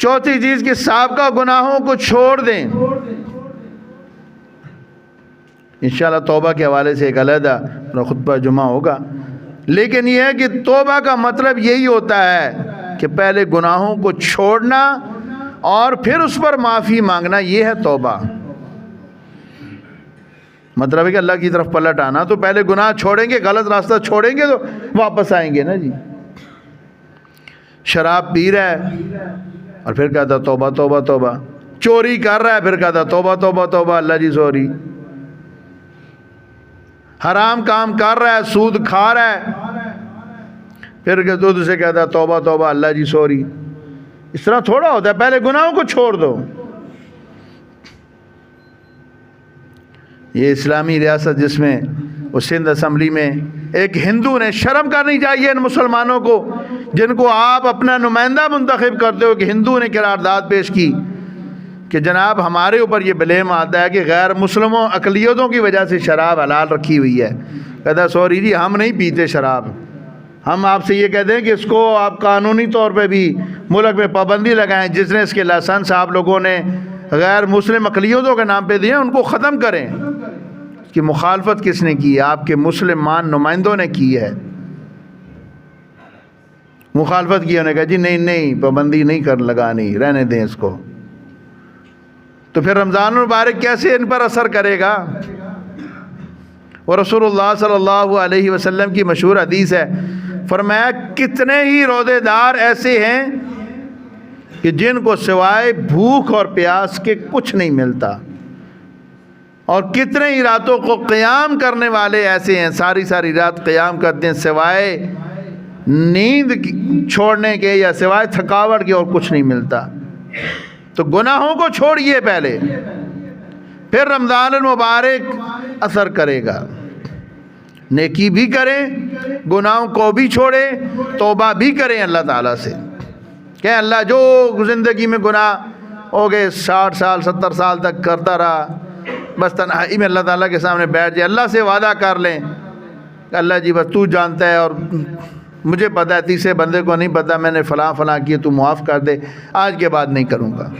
چوتھی چیز کہ سابقہ گناہوں کو چھوڑ دیں. انشاءاللہ توبہ کے حوالے سے ایک علیحدہ خطبہ جمعہ ہوگا، لیکن یہ ہے کہ توبہ کا مطلب یہی ہوتا ہے کہ پہلے گناہوں کو چھوڑنا اور پھر اس پر معافی مانگنا، یہ ہے توبہ. مطلب ہے کہ اللہ کی طرف پلٹ آنا. تو پہلے گناہ چھوڑیں گے، غلط راستہ چھوڑیں گے تو واپس آئیں گے نا جی. شراب پی رہا ہے اور پھر کہتا توبہ توبہ توبہ. چوری کر رہا ہے پھر کہتا توبہ توبہ توبہ، اللہ جی سوری. حرام کام کر رہا ہے، سود کھا رہا ہے، پھر دودھ سے کہتا توبہ توبہ، اللہ جی سوری. اس طرح تھوڑا ہوتا ہے، پہلے گناہوں کو چھوڑ دو. یہ اسلامی ریاست جس میں وہ سندھ اسمبلی میں ایک ہندو نے، شرم کرنی چاہیے ان مسلمانوں کو جن کو آپ اپنا نمائندہ منتخب کرتے ہو، کہ ہندو نے قرارداد پیش کی کہ جناب ہمارے اوپر یہ بلیم آتا ہے کہ غیر مسلموں اقلیتوں کی وجہ سے شراب حلال رکھی ہوئی ہے. کہتا سوری جی ہم نہیں پیتے شراب، ہم آپ سے یہ کہتے ہیں کہ اس کو آپ قانونی طور پہ بھی ملک میں پابندی لگائیں. جس نے اس کے لائسنس آپ لوگوں نے غیر مسلم اقلیتوں کے نام پہ دیے ان کو ختم کریں. اس کی مخالفت کس نے کی ہے؟ آپ کے مسلمان نمائندوں نے کی ہے. مخالفت کی، انہوں نے کہا جی نہیں نہیں پابندی نہیں کر لگانی، رہنے دیں اس کو. تو پھر رمضان المبارک کیسے ان پر اثر کرے گا؟ اور رسول اللہ صلی اللہ علیہ وسلم کی مشہور حدیث ہے، فرمایا کتنے ہی روزے دار ایسے ہیں کہ جن کو سوائے بھوک اور پیاس کے کچھ نہیں ملتا، اور کتنے ہی راتوں کو قیام کرنے والے ایسے ہیں، ساری ساری رات قیام کرتے ہیں سوائے نیند چھوڑنے کے یا سوائے تھکاوٹ کے اور کچھ نہیں ملتا. تو گناہوں کو چھوڑیے پہلے، پھر رمضان المبارک اثر کرے گا. نیکی بھی کریں، گناہوں کو بھی چھوڑیں، توبہ بھی کریں اللہ تعالیٰ سے. کہ اللہ جو زندگی میں گناہ ہو گئے 60 سال 70 سال تک کرتا رہا، بس تنہائی میں اللہ تعالیٰ کے سامنے بیٹھ جائے، اللہ سے وعدہ کر لیں کہ اللہ جی بس تو جانتا ہے اور مجھے پتہ ہے، تیسرے بندے کو نہیں پتہ، میں نے فلاں فلاں کیے، تو معاف کر دے، آج کے بعد نہیں کروں گا.